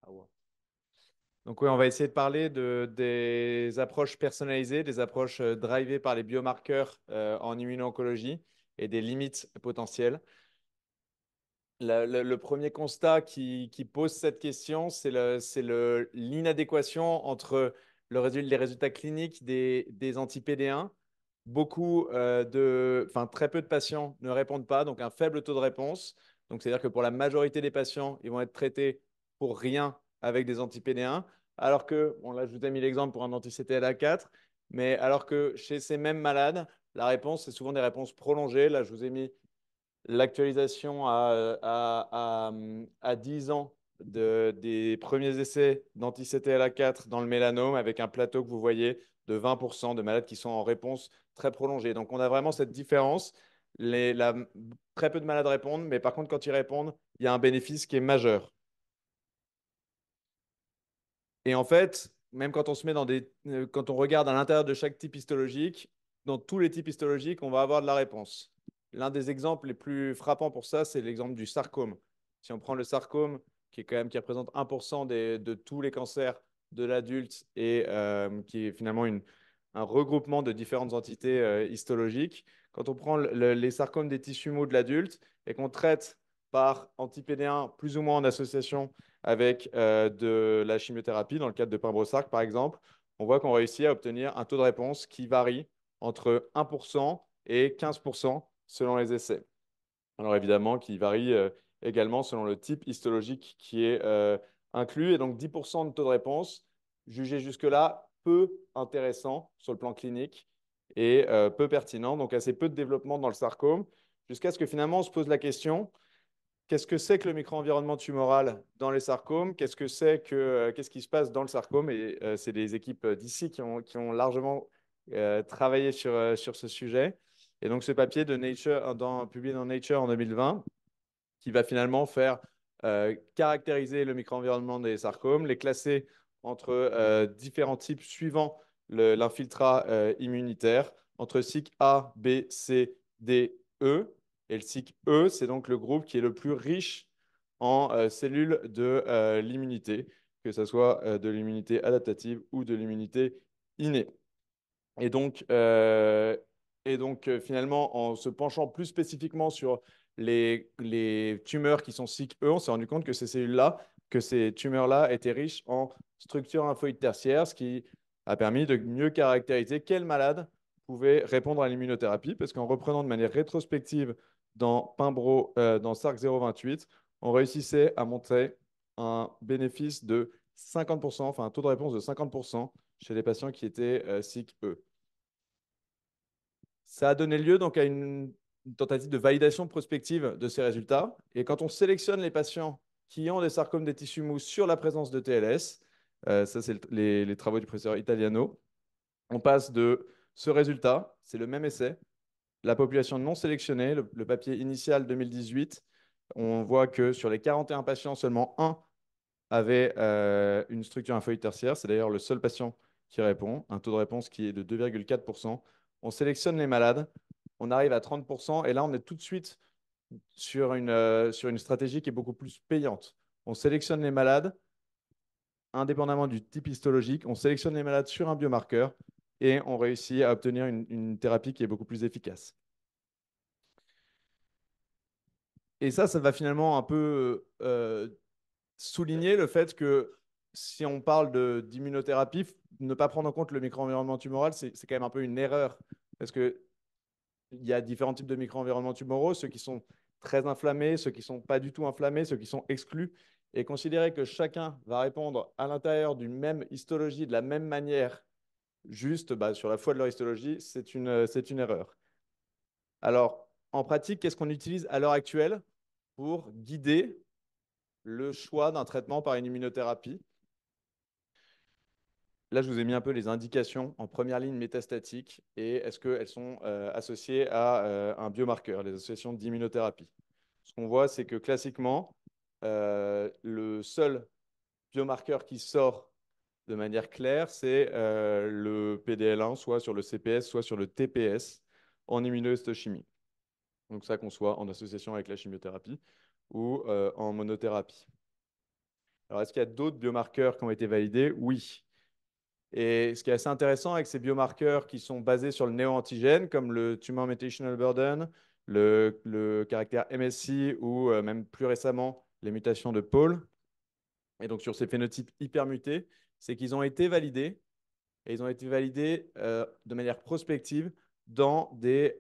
Ah ouais. Donc oui, on va essayer de parler des approches personnalisées, des approches drivées par les biomarqueurs en immuno-oncologie et des limites potentielles. Le premier constat qui pose cette question, l'inadéquation entre les résultats cliniques des anti-PD1. Enfin, très peu de patients ne répondent pas, donc un faible taux de réponse. Donc, c'est-à-dire que pour la majorité des patients, ils vont être traités pour rien avec des anti-PD1. Alors que, bon, là, je vous ai mis l'exemple pour un anti-CTLA4, mais alors que chez ces mêmes malades, la réponse, c'est souvent des réponses prolongées. Là, je vous ai mis l'actualisation à 10 ans des premiers essais d'anti-CTLA4 dans le mélanome avec un plateau que vous voyez de 20% de malades qui sont en réponse très prolongée. Donc on a vraiment cette différence. Très peu de malades répondent, mais par contre quand ils répondent, il y a un bénéfice qui est majeur. Et en fait, même quand on se met quand on regarde à l'intérieur de chaque type histologique, dans tous les types histologiques, on va avoir de la réponse. L'un des exemples les plus frappants pour ça, c'est l'exemple du sarcome. Si on prend le sarcome, qui représente 1% de tous les cancers de l'adulte et qui est finalement un regroupement de différentes entités histologiques, quand on prend les sarcomes des tissus mous de l'adulte et qu'on traite par anti-PD1 plus ou moins en association avec de la chimiothérapie, dans le cadre de Pimbrosarc par exemple, on voit qu'on réussit à obtenir un taux de réponse qui varie entre 1% et 15% selon les essais. Alors évidemment, qui varie également selon le type histologique qui est inclus. Et donc 10% de taux de réponse, jugé jusque-là peu intéressant sur le plan clinique et peu pertinent, donc assez peu de développement dans le sarcome, jusqu'à ce que finalement on se pose la question, qu'est-ce que c'est que le micro-environnement tumoral dans les sarcomes? Qu'est-ce qui se passe dans le sarcome? Et c'est des équipes d'ici qui ont largement travaillé sur ce sujet. Et donc, ce papier de Nature, publié dans Nature en 2020, qui va finalement faire caractériser le micro-environnement des sarcomes, les classer entre différents types suivant l'infiltrat immunitaire, entre cycle A, B, C, D, E. Et le cycle E, c'est donc le groupe qui est le plus riche en cellules de l'immunité, que ce soit de l'immunité adaptative ou de l'immunité innée. Et donc, finalement, en se penchant plus spécifiquement sur les tumeurs qui sont cycle E, on s'est rendu compte que ces tumeurs-là étaient riches en structures lymphoïdes tertiaires, ce qui a permis de mieux caractériser quels malades pouvaient répondre à l'immunothérapie, parce qu'en reprenant de manière rétrospective dans SARC 028, on réussissait à montrer un bénéfice de 50%, enfin un taux de réponse de 50% chez les patients qui étaient cycle E. Ça a donné lieu donc à une tentative de validation prospective de ces résultats. Et quand on sélectionne les patients qui ont des sarcomes des tissus mous sur la présence de TLS, ça c'est les travaux du professeur Italiano, on passe de ce résultat, c'est le même essai, la population non sélectionnée, le papier initial 2018, on voit que sur les 41 patients, seulement un avait une structure lymphoïde tertiaire. C'est d'ailleurs le seul patient qui répond, un taux de réponse qui est de 2,4%. On sélectionne les malades, on arrive à 30%, et là, on est tout de suite sur une stratégie qui est beaucoup plus payante. On sélectionne les malades, indépendamment du type histologique, on sélectionne les malades sur un biomarqueur, et on réussit à obtenir une thérapie qui est beaucoup plus efficace. Et ça va finalement un peu souligner le fait que si on parle d'immunothérapie, ne pas prendre en compte le micro-environnement tumoral, c'est quand même un peu une erreur. Parce qu'il y a différents types de micro-environnements tumoraux, ceux qui sont très inflammés, ceux qui ne sont pas du tout inflammés, ceux qui sont exclus. Et considérer que chacun va répondre à l'intérieur d'une même histologie de la même manière, juste sur la foi de leur histologie, c'est une erreur. Alors, en pratique, qu'est-ce qu'on utilise à l'heure actuelle pour guider le choix d'un traitement par une immunothérapie? Là, je vous ai mis un peu les indications en première ligne métastatique et est-ce qu'elles sont associées à un biomarqueur, les associations d'immunothérapie. Ce qu'on voit, c'est que classiquement, le seul biomarqueur qui sort de manière claire, c'est le PDL1, soit sur le CPS, soit sur le TPS en immunohistochimie. Donc ça qu'on soit en association avec la chimiothérapie ou en monothérapie. Alors, est-ce qu'il y a d'autres biomarqueurs qui ont été validés? Oui. Et ce qui est assez intéressant avec ces biomarqueurs qui sont basés sur le néoantigène, comme le Tumor Mutational Burden, le caractère MSC ou même plus récemment les mutations de Paul, et donc sur ces phénotypes hyper mutés, c'est qu'ils ont été validés et ils ont été validés de manière prospective dans des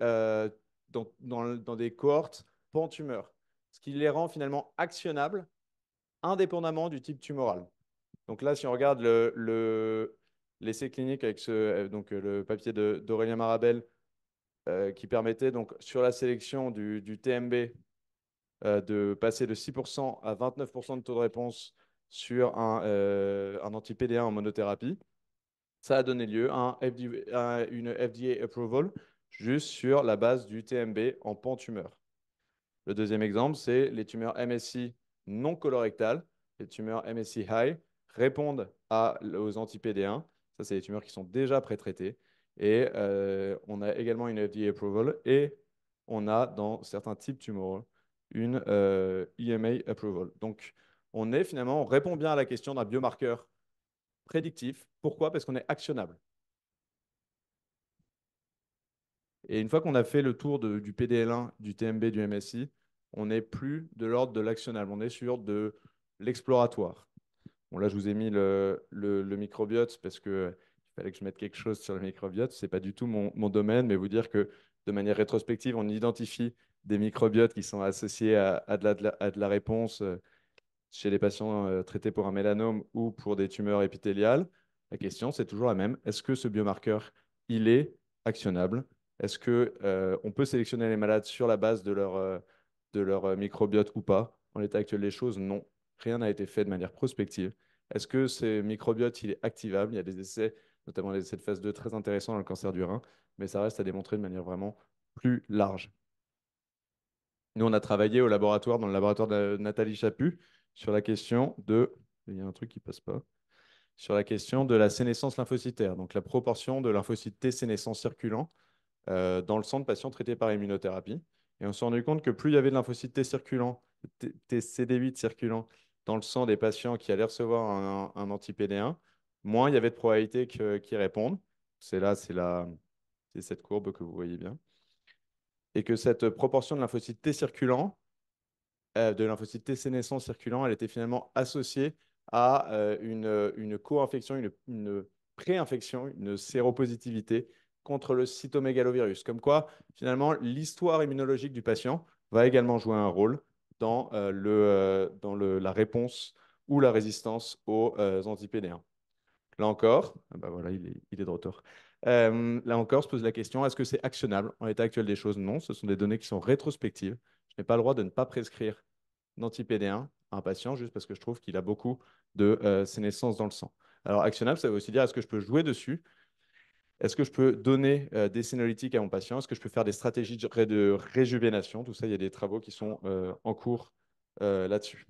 cohortes pan-tumeur, ce qui les rend finalement actionnables indépendamment du type tumoral. Donc là, si on regarde l'essai clinique avec le papier d'Aurélien Marabel qui permettait donc sur la sélection du TMB de passer de 6% à 29% de taux de réponse sur un anti-PD1 en monothérapie, ça a donné lieu à une FDA approval juste sur la base du TMB en pan-tumeur. Le deuxième exemple, c'est les tumeurs MSI non colorectales. Les tumeurs MSI high répondent aux anti-PD1. Ça, c'est les tumeurs qui sont déjà pré-traitées. Et on a également une FDA approval et on a dans certains types tumoraux une EMA approval. Donc, on répond bien à la question d'un biomarqueur prédictif. Pourquoi? Parce qu'on est actionnable. Et une fois qu'on a fait le tour du PDL1, du TMB, du MSI, on n'est plus de l'ordre de l'actionnable, on est sur de l'exploratoire. Bon, là, je vous ai mis le microbiote parce qu'il fallait que je mette quelque chose sur le microbiote. Ce n'est pas du tout mon domaine, mais vous dire que de manière rétrospective, on identifie des microbiotes qui sont associés à de la réponse chez les patients traités pour un mélanome ou pour des tumeurs épithéliales. La question, c'est toujours la même. Est-ce que ce biomarqueur, il est actionnable? Est-ce que, on peut sélectionner les malades sur la base de leur microbiote ou pas? En l'état actuel des choses, non. Rien n'a été fait de manière prospective. Est-ce que ce microbiote, il est activable? Il y a des essais, notamment des essais de phase 2 très intéressants dans le cancer du rein, mais ça reste à démontrer de manière vraiment plus large. Nous, on a travaillé dans le laboratoire de Nathalie Chaput, sur la question de. Il y a un truc qui passe pas. Sur la question de la sénescence lymphocytaire, donc la proportion de lymphocytes T sénescents circulants dans le sang de patients traités par immunothérapie. Et on s'est rendu compte que plus il y avait de lymphocytes T circulants, CD8 circulants dans le sang des patients qui allaient recevoir un anti-PD1, moins il y avait de probabilité qu'ils répondent. C'est cette courbe que vous voyez bien. Et que cette proportion de lymphocytes T circulants de lymphocytes T sénescents circulants, elle était finalement associée à une co-infection, une pré-infection, une séropositivité contre le cytomégalovirus. Comme quoi, finalement, l'histoire immunologique du patient va également jouer un rôle dans la réponse ou la résistance aux anti-PD1. Là encore, ah bah voilà, il est de retour. Là encore, se pose la question, est-ce que c'est actionnable en l'état actuel des choses? Non, ce sont des données qui sont rétrospectives. Je n'ai pas le droit de ne pas prescrire d'anti-PD1 à un patient juste parce que je trouve qu'il a beaucoup de sénescence dans le sang. Alors, actionnable, ça veut aussi dire est-ce que je peux jouer dessus? Est-ce que je peux donner des sénolytiques à mon patient? Est-ce que je peux faire des stratégies de réjuvénation? Tout ça, il y a des travaux qui sont en cours là-dessus.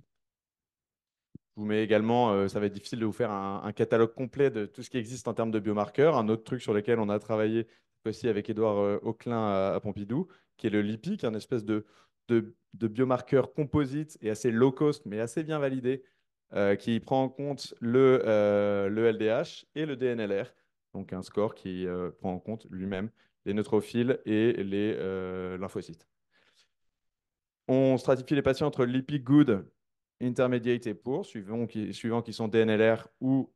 Je vous mets également, ça va être difficile de vous faire un catalogue complet de tout ce qui existe en termes de biomarqueurs. Un autre truc sur lequel on a travaillé aussi avec Édouard Auclin à Pompidou, qui est le LIPI, qui est une espèce de biomarqueur composite et assez low cost, mais assez bien validé, qui prend en compte le LDH et le DNLR, donc un score qui prend en compte lui-même les neutrophiles et les lymphocytes. On stratifie les patients entre LIPI good, intermediate et poor, suivant qui sont DNLR ou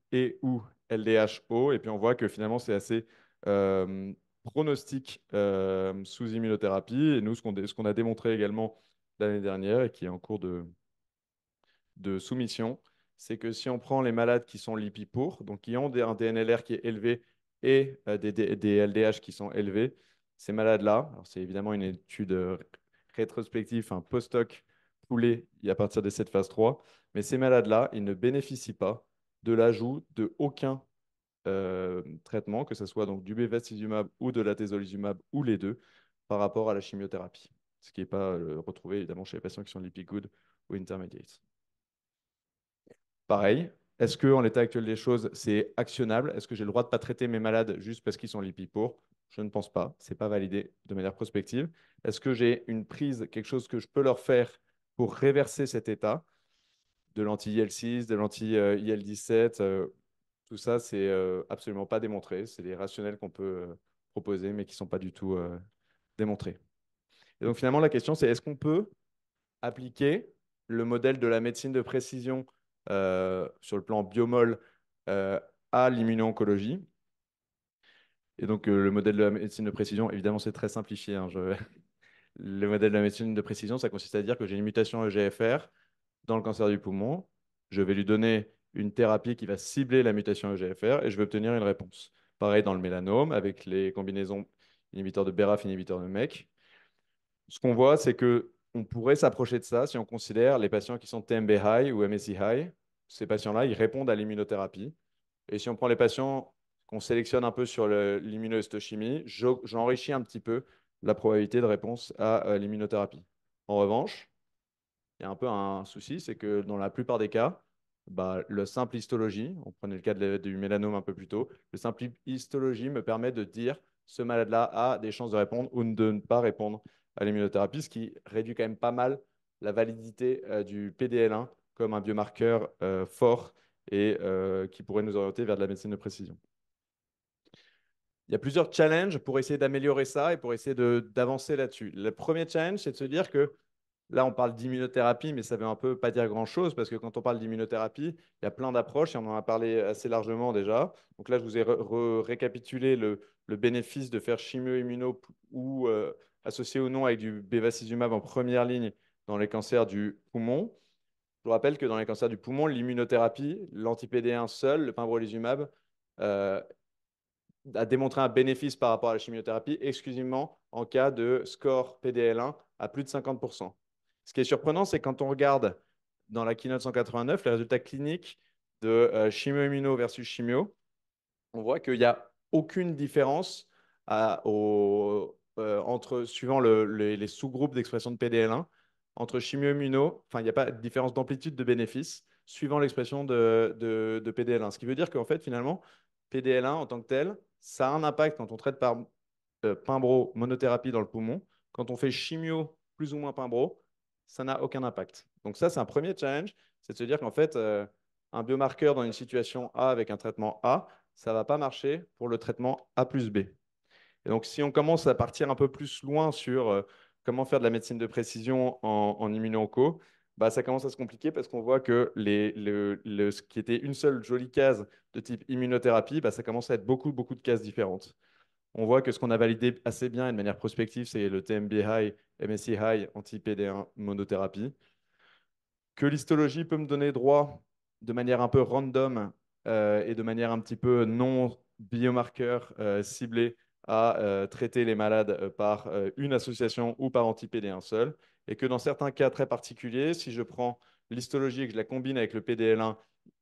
LDH haut. Et puis on voit que finalement, c'est assez euh, pronostic sous immunothérapie. Et nous, ce qu'on a démontré également l'année dernière et qui est en cours de soumission, c'est que si on prend les malades qui sont LIPI poor, donc qui ont un DNLR qui est élevé et des LDH qui sont élevés, ces malades-là, alors c'est évidemment une étude rétrospective, un post-hoc poulé à partir de cette phase 3, mais ces malades-là, ils ne bénéficient pas de l'ajout de aucun traitement, que ce soit donc du bevacizumab ou de l'atezolizumab ou les deux, par rapport à la chimiothérapie, ce qui n'est pas retrouvé évidemment chez les patients qui sont lipid good ou intermediate. Pareil, est-ce qu'en l'état actuel des choses, c'est actionnable? Est-ce que j'ai le droit de ne pas traiter mes malades juste parce qu'ils sont lipides? Je ne pense pas. Ce n'est pas validé de manière prospective. Est-ce que j'ai une prise, quelque chose que je peux leur faire pour réverser cet état? de l'anti-IL6, de l'anti-IL17. Tout ça, c'est absolument pas démontré. C'est des rationnels qu'on peut proposer, mais qui ne sont pas du tout démontrés. Et donc finalement, la question, c'est est-ce qu'on peut appliquer le modèle de la médecine de précision sur le plan biomol à l'immuno-oncologie? Et donc le modèle de la médecine de précision, évidemment, c'est très simplifié, hein, Le modèle de la médecine de précision, ça consiste à dire que j'ai une mutation EGFR dans le cancer du poumon. Je vais lui donner une thérapie qui va cibler la mutation EGFR et je vais obtenir une réponse. Pareil dans le mélanome avec les combinaisons inhibiteurs de BRAF, inhibiteurs de MEK. Ce qu'on voit, c'est que on pourrait s'approcher de ça si on considère les patients qui sont TMB high ou MSI high. Ces patients-là, ils répondent à l'immunothérapie. Et si on prend les patients qu'on sélectionne un peu sur l'immunohistochimie, j'enrichis un petit peu la probabilité de réponse à l'immunothérapie. En revanche, il y a un peu un souci, c'est que dans la plupart des cas, bah, le simple histologie, on prenait le cas du mélanome un peu plus tôt, le simple histologie me permet de dire ce malade-là a des chances de répondre ou de ne pas répondre à l'immunothérapie, ce qui réduit quand même pas mal la validité du PDL1 comme un biomarqueur fort et qui pourrait nous orienter vers de la médecine de précision. Il y a plusieurs challenges pour essayer d'améliorer ça et pour essayer d'avancer là-dessus. Le premier challenge, c'est de se dire que là, on parle d'immunothérapie, mais ça ne veut un peu pas dire grand-chose parce que quand on parle d'immunothérapie, il y a plein d'approches et on en a parlé assez largement déjà. Donc là, je vous ai récapitulé le bénéfice de faire chimio-immuno ou associé ou non avec du bevacizumab en première ligne dans les cancers du poumon. Je vous rappelle que dans les cancers du poumon, l'immunothérapie, l'anti-PD1 seul, le pembrolizumab, euh, a démontré un bénéfice par rapport à la chimiothérapie exclusivement en cas de score PDL1 à plus de 50%. Ce qui est surprenant, c'est quand on regarde dans la keynote 189 les résultats cliniques de chimio-immuno versus chimio, on voit qu'il n'y a aucune différence entre, suivant les sous-groupes d'expression de PDL1, entre chimio-immuno, enfin, il n'y a pas de différence d'amplitude de bénéfice suivant l'expression de PDL1. Ce qui veut dire qu'en fait, finalement, PDL1 en tant que tel, ça a un impact quand on traite par Pimbro monothérapie dans le poumon. Quand on fait chimio plus ou moins Pimbro, ça n'a aucun impact. Donc ça, c'est un premier challenge, c'est de se dire qu'en fait, un biomarqueur dans une situation A avec un traitement A, ça ne va pas marcher pour le traitement A plus B. Et donc, si on commence à partir un peu plus loin sur comment faire de la médecine de précision en immuno-onco, bah, ça commence à se compliquer parce qu'on voit que ce qui était une seule jolie case de type immunothérapie, bah, ça commence à être beaucoup, beaucoup de cases différentes. On voit que ce qu'on a validé assez bien et de manière prospective, c'est le TMB high, MSI high, anti-PD1 monothérapie. Que l'histologie peut me donner droit de manière un peu random et de manière un petit peu non biomarqueur ciblée à traiter les malades par une association ou par anti-PD1 seul. Et que dans certains cas très particuliers, si je prends l'histologie et que je la combine avec le PDL1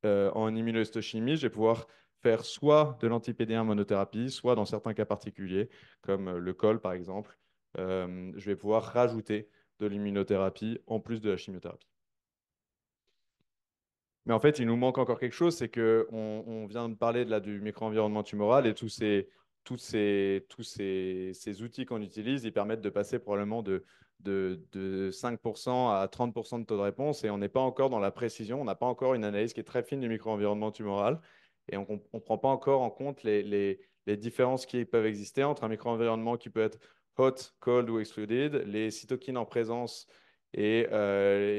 en immunohistochimie, je vais pouvoir faire soit de l'anti-PD1 monothérapie, soit dans certains cas particuliers, comme le col par exemple, je vais pouvoir rajouter de l'immunothérapie en plus de la chimiothérapie. Mais en fait, il nous manque encore quelque chose, c'est que on vient de parler du micro-environnement tumoral et tous ces outils qu'on utilise, ils permettent de passer probablement de 5% à 30% de taux de réponse et on n'est pas encore dans la précision, on n'a pas encore une analyse qui est très fine du micro-environnement tumoral et on ne prend pas encore en compte les différences qui peuvent exister entre un micro-environnement qui peut être hot, cold ou excluded, les cytokines en présence et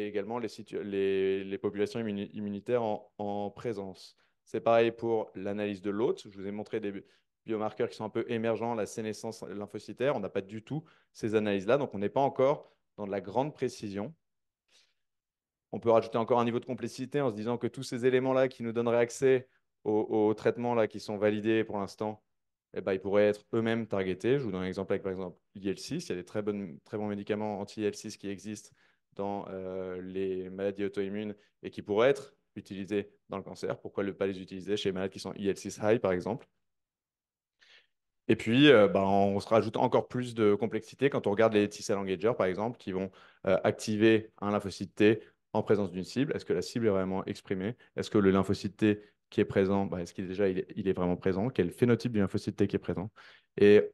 également les populations immunitaires en présence. C'est pareil pour l'analyse de l'hôte. Je vous ai montré des biomarqueurs qui sont un peu émergents, la sénescence lymphocytaire. On n'a pas du tout ces analyses-là, donc on n'est pas encore dans de la grande précision. On peut rajouter encore un niveau de complexité en se disant que tous ces éléments-là qui nous donneraient accès aux traitements là, qui sont validés pour l'instant, eh ben, ils pourraient être eux-mêmes targetés. Je vous donne un exemple avec, par exemple, l'IL6. Il y a des très bons médicaments anti-IL6 qui existent dans les maladies auto-immunes et qui pourraient être utilisés dans le cancer. Pourquoi ne pas les utiliser chez les malades qui sont IL6 high, par exemple? Et puis, bah, on se rajoute encore plus de complexité quand on regarde les T-cell engagers, par exemple, qui vont activer un lymphocyte T en présence d'une cible. Est-ce que la cible est vraiment exprimée? Est-ce que le lymphocyte T qui est présent, bah, est-ce qu'il est déjà il est vraiment présent? Quel est le phénotype du lymphocyte T qui est présent? Et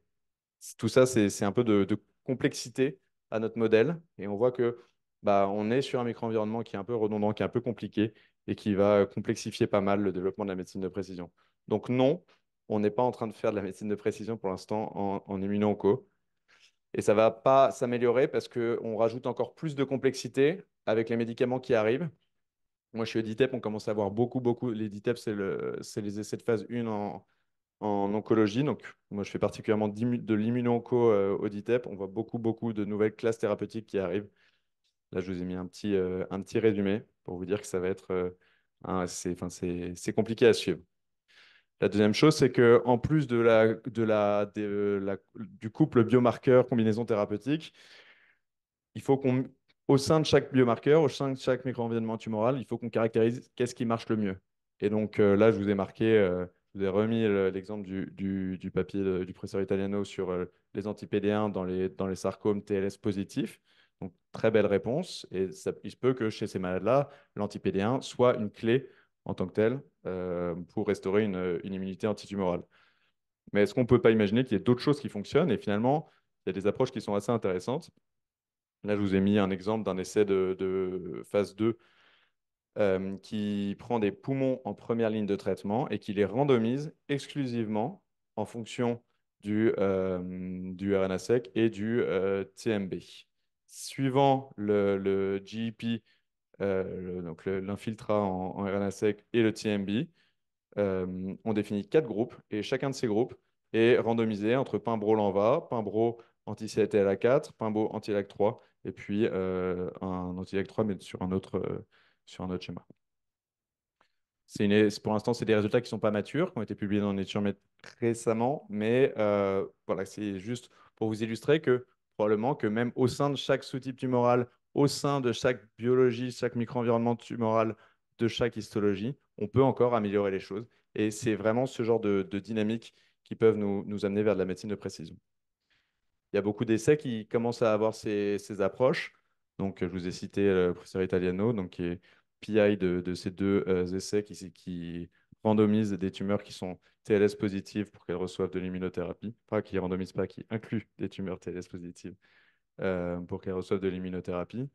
tout ça, c'est un peu de complexité à notre modèle. Et on voit que bah, on est sur un micro-environnement qui est un peu redondant, qui est un peu compliqué et qui va complexifier pas mal le développement de la médecine de précision. Donc non, on n'est pas en train de faire de la médecine de précision pour l'instant en immuno-onco. Et ça ne va pas s'améliorer parce qu'on rajoute encore plus de complexité avec les médicaments qui arrivent. Moi, je suis au DITEP, on commence à avoir beaucoup. Les DITEP, c'est les essais de phase 1 en oncologie. Donc, moi, je fais particulièrement de l'immuno-onco au DITEP. On voit beaucoup de nouvelles classes thérapeutiques qui arrivent. Là, je vous ai mis un petit résumé pour vous dire que ça va être c'est compliqué à suivre. La deuxième chose, c'est que en plus du couple biomarqueur combinaison thérapeutique, il faut qu'on, au sein de chaque biomarqueur, au sein de chaque micro-environnement tumoral, il faut qu'on caractérise qu'est-ce qui marche le mieux. Et donc là, je vous ai marqué, je vous ai remis l'exemple du papier du professeur Italiano sur les anti-PD1 dans les sarcomes TLS positifs. Donc très belle réponse. Et il se peut que chez ces malades-là, l'anti-PD1 soit une clé en tant que telle pour restaurer une immunité antitumorale. Mais est-ce qu'on ne peut pas imaginer qu'il y ait d'autres choses qui fonctionnent? Et finalement, il y a des approches qui sont assez intéressantes. Là, je vous ai mis un exemple d'un essai de phase 2 qui prend des poumons en première ligne de traitement et qui les randomise exclusivement en fonction du RNA-seq et du TMB. Suivant le GEP, donc l'infiltrat en RNA-seq et le TMB, on définit 4 groupes et chacun de ces groupes est randomisé entre Pimbro-Lenva, Pimbro anti-CTLA4, Pimbro anti-LAG3 et puis un anti-LAG3 mais sur un autre schéma. Pour l'instant, c'est des résultats qui ne sont pas matures, qui ont été publiés dans Nature récemment, mais voilà, c'est juste pour vous illustrer que probablement que même au sein de chaque sous-type tumoral, au sein de chaque biologie, chaque micro-environnement tumoral, de chaque histologie, on peut encore améliorer les choses. Et c'est vraiment ce genre de dynamique qui peuvent nous amener vers de la médecine de précision. Il y a beaucoup d'essais qui commencent à avoir ces approches. Donc, je vous ai cité le professeur Italiano, donc, qui est PI de ces deux essais qui randomisent des tumeurs qui sont TLS positives pour qu'elles reçoivent de l'immunothérapie. Pas qui randomisent pas, qui incluent des tumeurs TLS positives pour qu'elles reçoivent de l'immunothérapie. Le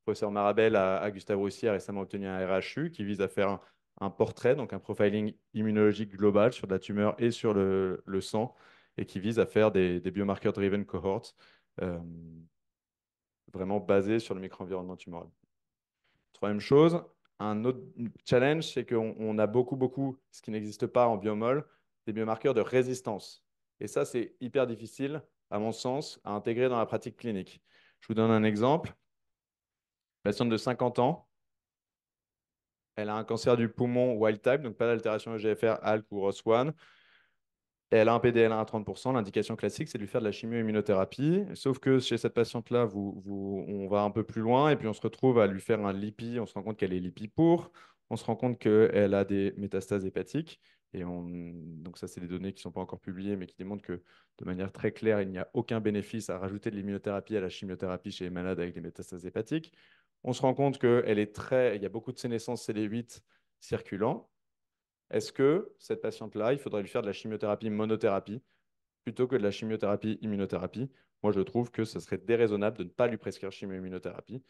professeur Marabel à Gustave Roussy a récemment obtenu un RHU qui vise à faire un portrait, donc un profiling immunologique global sur de la tumeur et sur le sang, et qui vise à faire des biomarker-driven cohorts euh, vraiment basés sur le micro-environnement tumoral. Troisième chose, un autre challenge, c'est qu'on a beaucoup, ce qui n'existe pas en biomol, des biomarqueurs de résistance. Et ça, c'est hyper difficile, à mon sens, à intégrer dans la pratique clinique. Je vous donne un exemple. Patiente de 50 ans, elle a un cancer du poumon wild type, donc pas d'altération EGFR, ALK ou ROS1. Elle a un PDL1 à 30%. L'indication classique, c'est de lui faire de la chimio-immunothérapie. Sauf que chez cette patiente-là, on va un peu plus loin et puis on se retrouve à lui faire un LIPI. On se rend compte qu'elle est LIPI pour. On se rend compte qu'elle a des métastases hépatiques. Donc ça, c'est des données qui ne sont pas encore publiées, mais qui démontrent que de manière très claire, il n'y a aucun bénéfice à rajouter de l'immunothérapie à la chimiothérapie chez les malades avec des métastases hépatiques. On se rend compte il y a beaucoup de sénescence CD8 circulant. Est-ce que cette patiente-là, il faudrait lui faire de la chimiothérapie monothérapie plutôt que de la chimiothérapie immunothérapie? Moi, je trouve que ce serait déraisonnable de ne pas lui prescrire chimio-immunothérapie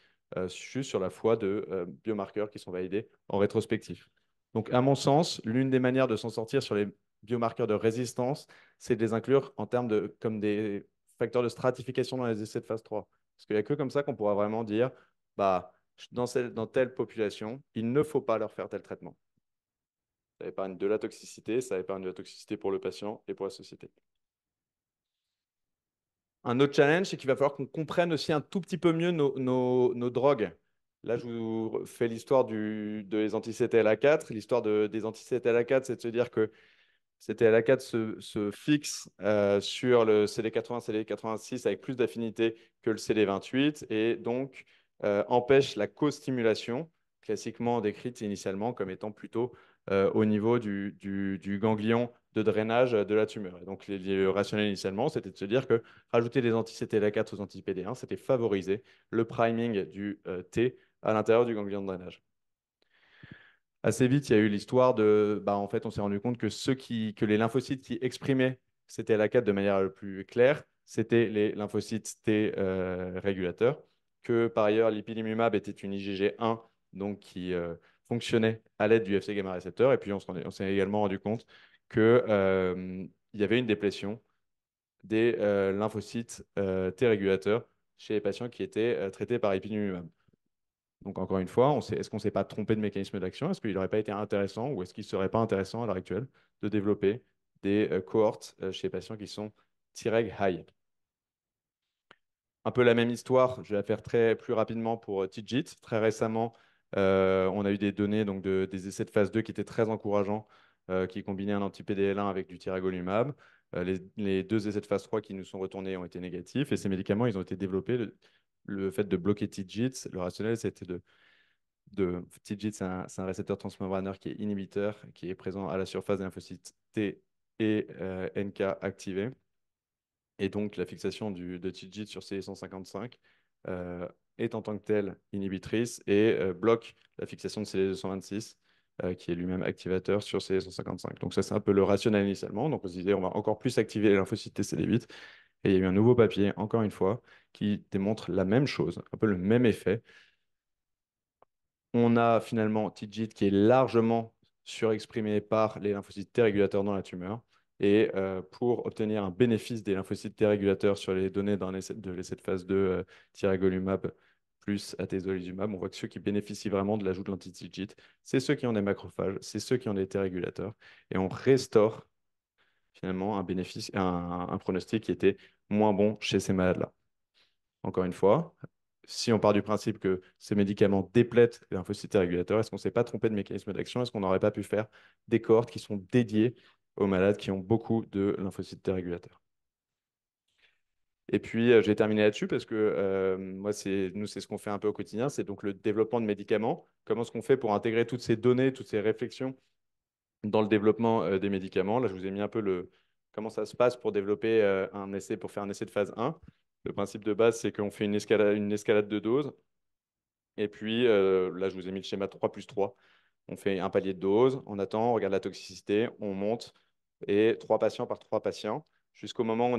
juste sur la foi de biomarqueurs qui sont validés en rétrospectif. Donc, à mon sens, l'une des manières de s'en sortir sur les biomarqueurs de résistance, c'est de les inclure en termes comme des facteurs de stratification dans les essais de phase 3. Parce qu'il n'y a que comme ça qu'on pourra vraiment dire, bah, dans telle population, il ne faut pas leur faire tel traitement. Ça épargne de la toxicité, ça épargne de la toxicité pour le patient et pour la société. Un autre challenge, c'est qu'il va falloir qu'on comprenne aussi un tout petit peu mieux nos drogues. Là, je vous fais l'histoire des anti-CTLA4. L'histoire des anti-CTLA4, c'est de se dire que CTLA4 se fixe sur le CD80, CD86 avec plus d'affinité que le CD28 et donc empêche la co-stimulation, classiquement décrite initialement comme étant plutôt au niveau du ganglion de drainage de la tumeur. Et donc, le rationnel initialement, c'était de se dire que rajouter des anti-CTLA4 aux anti-PD1, c'était favoriser le priming du T à l'intérieur du ganglion de drainage. Assez vite, il y a eu l'histoire en fait, on s'est rendu compte que les lymphocytes qui exprimaient CTLA4 de manière plus claire, c'était les lymphocytes T régulateurs. que par ailleurs l'ipilimumab était une IgG1 donc qui fonctionnait à l'aide du Fc gamma récepteur. Et puis on s'est également rendu compte que il y avait une déplétion des lymphocytes T régulateurs chez les patients qui étaient traités par ipilimumab. Donc encore une fois, est-ce qu'on ne s'est pas trompé de mécanisme d'action? Est-ce qu'il n'aurait pas été intéressant ou est-ce qu'il ne serait pas intéressant à l'heure actuelle de développer des cohortes chez les patients qui sont Treg high? Un peu la même histoire, je vais la faire plus rapidement pour TIGIT. Très récemment, on a eu des données, donc des essais de phase 2 qui étaient très encourageants, qui combinaient un anti-PDL1 avec du tiragolumab. Les deux essais de phase 3 qui nous sont retournés ont été négatifs et ces médicaments, ils ont été développés. Le fait de bloquer TIGIT, le rationnel, c'était TIGIT, c'est un récepteur transmembraneur qui est inhibiteur, qui est présent à la surface des lymphocytes T et NK activés. Et donc, la fixation de TIGIT sur CD155 est en tant que telle inhibitrice et bloque la fixation de CD226, qui est lui-même activateur sur CD155. Donc, ça, c'est un peu le rationnel initialement. Donc, on se disait, on va encore plus activer les lymphocytes TCD8. Et il y a eu un nouveau papier, encore une fois, qui démontre la même chose, un peu le même effet. On a finalement TIGIT qui est largement surexprimé par les lymphocytes T régulateurs dans la tumeur. Et pour obtenir un bénéfice des lymphocytes T régulateurs sur les données de l'essai de phase 2 tiragolumab plus atezolizumab, on voit que ceux qui bénéficient vraiment de l'ajout de l'anti-TIGIT, c'est ceux qui ont des macrophages, c'est ceux qui ont des T régulateurs. Et on restaure finalement un bénéfice, un pronostic qui était moins bon chez ces malades-là. Encore une fois, si on part du principe que ces médicaments déplètent les lymphocytes régulateurs, est-ce qu'on ne s'est pas trompé de mécanisme d'action? Est-ce qu'on n'aurait pas pu faire des cohortes qui sont dédiées aux malades qui ont beaucoup de lymphocytes régulateurs? Et puis, j'ai terminé là-dessus parce que moi, nous, c'est ce qu'on fait un peu au quotidien, c'est donc le développement de médicaments. Comment est-ce qu'on fait pour intégrer toutes ces données, toutes ces réflexions dans le développement des médicaments? Là, je vous ai mis un peu comment ça se passe pour développer un essai, pour faire un essai de phase 1. Le principe de base, c'est qu'on fait une escalade de doses. Et puis, là, je vous ai mis le schéma 3 plus 3. On fait un palier de dose, on attend, on regarde la toxicité, on monte, et 3 patients par 3 patients, jusqu'au moment où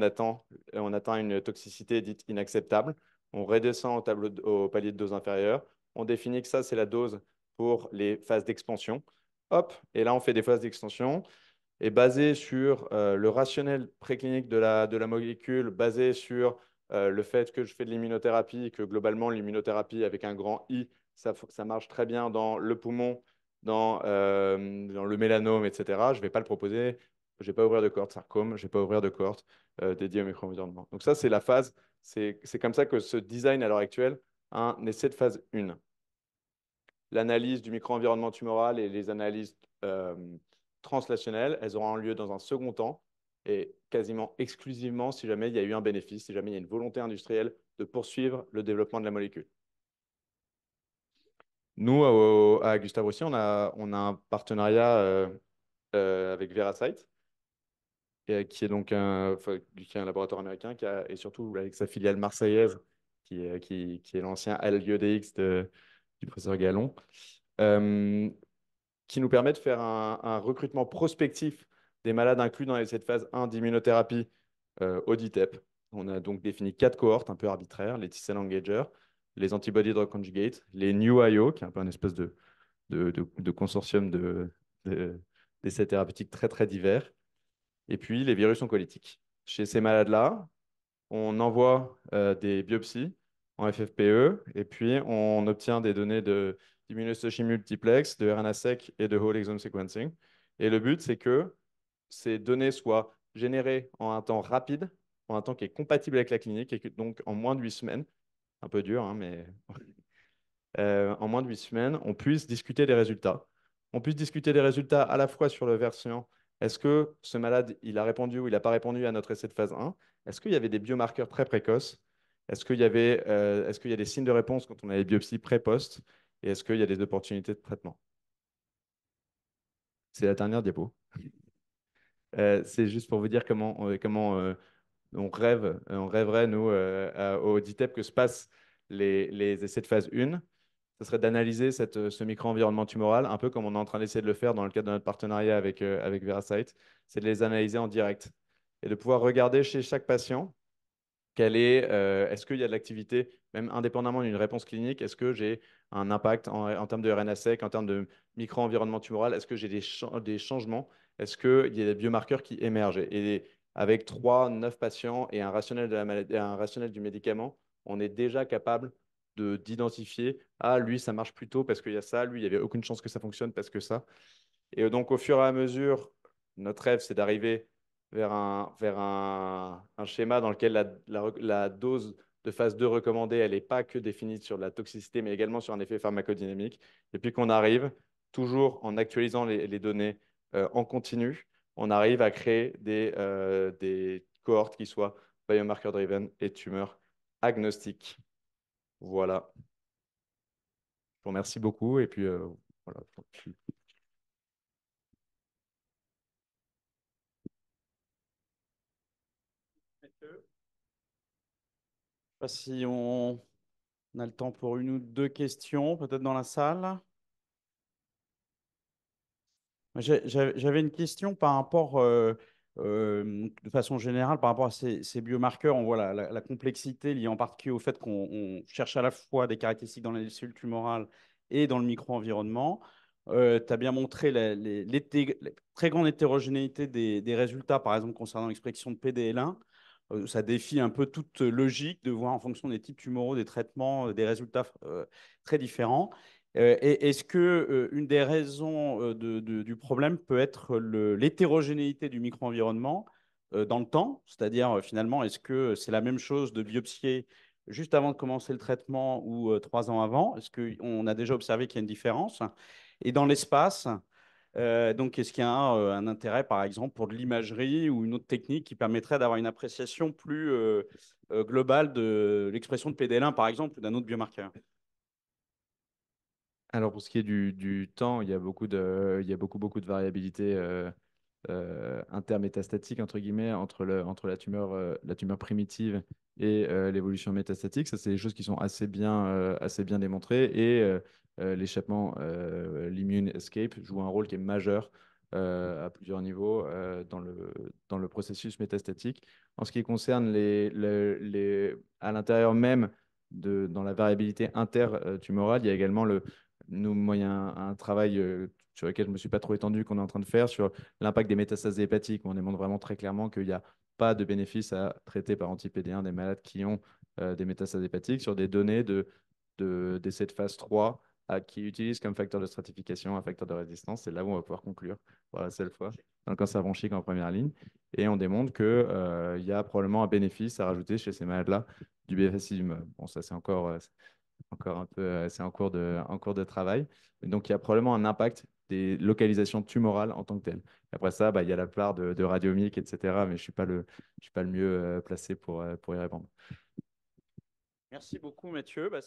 on atteint une toxicité dite inacceptable. On redescend au palier de dose inférieur. On définit que ça, c'est la dose pour les phases d'expansion. Hop, et là, on fait des phases d'extension est basé sur le rationnel préclinique de la molécule, basé sur le fait que je fais de l'immunothérapie, que globalement, l'immunothérapie avec un grand I, ça marche très bien dans le poumon, dans le mélanome, etc. Je ne vais pas le proposer. Je ne vais pas ouvrir de cohorte sarcome, je ne vais pas ouvrir de cohorte dédiée au micro-environnement. Donc ça, c'est la phase. C'est comme ça que se design à l'heure actuelle un essai de phase 1. L'analyse du micro-environnement tumoral et les analyses translationnelles, elles auront lieu dans un second temps et quasiment exclusivement si jamais il y a eu un bénéfice, si jamais il y a une volonté industrielle de poursuivre le développement de la molécule. Nous, à Gustave Roussy, on a un partenariat avec Veracyte, qui est donc qui est un laboratoire américain et surtout avec sa filiale marseillaise, qui est l'ancien LIEDX du professeur Gallon. Euh, qui nous permet de faire un recrutement prospectif des malades inclus dans cette phase 1 d'immunothérapie au DITEP. On a donc défini 4 cohortes un peu arbitraires, les T-cell engagers, les antibody drug conjugates, les new IO, qui est un peu un espèce de consortium d'essais thérapeutiques très très divers, et puis les virus oncolytiques. Chez ces malades-là, on envoie des biopsies en FFPE et puis on obtient des données d'immunohistochimie multiplex, de RNA-seq et de whole exome sequencing. Et le but, c'est que ces données soient générées en un temps rapide, en un temps qui est compatible avec la clinique et que donc en moins de 8 semaines, un peu dur, hein, mais en moins de 8 semaines, on puisse discuter des résultats. On puisse discuter des résultats à la fois sur le versant, est-ce que ce malade, il a répondu ou il n'a pas répondu à notre essai de phase 1? Est-ce qu'il y avait des biomarqueurs très précoces? Est-ce qu'il y a des signes de réponse quand on a les biopsies pré-post? Et est-ce qu'il y a des opportunités de traitement? C'est la dernière diapo. C'est juste pour vous dire comment on rêverait, nous, au DITEP, que se passent les essais de phase 1. Ce serait d'analyser ce micro-environnement tumoral, un peu comme on est en train d'essayer de le faire dans le cadre de notre partenariat avec Veracyte, c'est de les analyser en direct et de pouvoir regarder chez chaque patient est-ce qu'il y a de l'activité même indépendamment d'une réponse clinique, est-ce que j'ai un impact en termes de RNA-seq, en termes de micro-environnement tumoral, est-ce que j'ai des changements, est-ce qu'il y a des biomarqueurs qui émergent? Et avec 3, 9 patients et un rationnel de la maladie, un rationnel du médicament, on est déjà capable d'identifier, ah, lui, ça marche plus tôt parce qu'il y a ça, lui, il n'y avait aucune chance que ça fonctionne parce que ça. Et donc, au fur et à mesure, notre rêve, c'est d'arriver vers un schéma dans lequel la dose de phase 2 recommandée, elle n'est pas que définie sur la toxicité, mais également sur un effet pharmacodynamique. Et puis qu'on arrive, toujours en actualisant les données en continu, on arrive à créer des cohortes qui soient biomarker-driven et tumeur agnostiques. Voilà. Je vous remercie beaucoup. Et puis, voilà. Pas si on a le temps pour une ou deux questions, peut-être dans la salle. J'avais une question par rapport, de façon générale, par rapport à ces biomarqueurs. On voit la complexité liée en particulier au fait qu'on cherche à la fois des caractéristiques dans les cellules tumorales et dans le micro-environnement. Tu as bien montré la très grande hétérogénéité des résultats, par exemple concernant l'expression de PDL1. Ça défie un peu toute logique de voir en fonction des types tumoraux, des traitements, des résultats très différents. Est-ce que une des raisons du problème peut être l'hétérogénéité du micro-environnement dans le temps? C'est-à-dire, finalement, est-ce que c'est la même chose de biopsier juste avant de commencer le traitement ou 3 ans avant? Est-ce qu'on a déjà observé qu'il y a une différence? Et dans l'espace, donc, est-ce qu'il y a un intérêt, par exemple, pour de l'imagerie ou une autre technique qui permettrait d'avoir une appréciation plus globale de l'expression de PDL1, par exemple, ou d'un autre biomarqueur? Alors, pour ce qui est du temps, il y a beaucoup de variabilité intermétastatique, entre guillemets, entre la tumeur primitive et l'évolution métastatique. Ça, c'est des choses qui sont assez bien démontrées. Et l'échappement, l'immune escape, joue un rôle qui est majeur à plusieurs niveaux dans le processus métastatique. En ce qui concerne à l'intérieur même, dans la variabilité intertumorale, il y a également il y a un travail sur lequel je ne me suis pas trop étendu qu'on est en train de faire sur l'impact des métastases hépatiques. On démontre vraiment très clairement qu'il n'y a pas de bénéfice à traiter par anti-PD1 des malades qui ont des métastases hépatiques sur des données d'essais de phase 3 qui utilisent comme facteur de stratification un facteur de résistance. C'est là où on va pouvoir conclure pour la seule fois dans le cancer bronchique en première ligne. Et on démontre qu'il y a probablement un bénéfice à rajouter chez ces malades-là du bevacizumab. Bon, ça, c'est encore un peu, c'est en cours de travail. Donc, il y a probablement un impact des localisations tumorales en tant que telles. Après ça, bah, il y a la plupart de radiomiques, etc. Mais je suis pas le mieux placé pour y répondre. Merci beaucoup, Mathieu. Bah,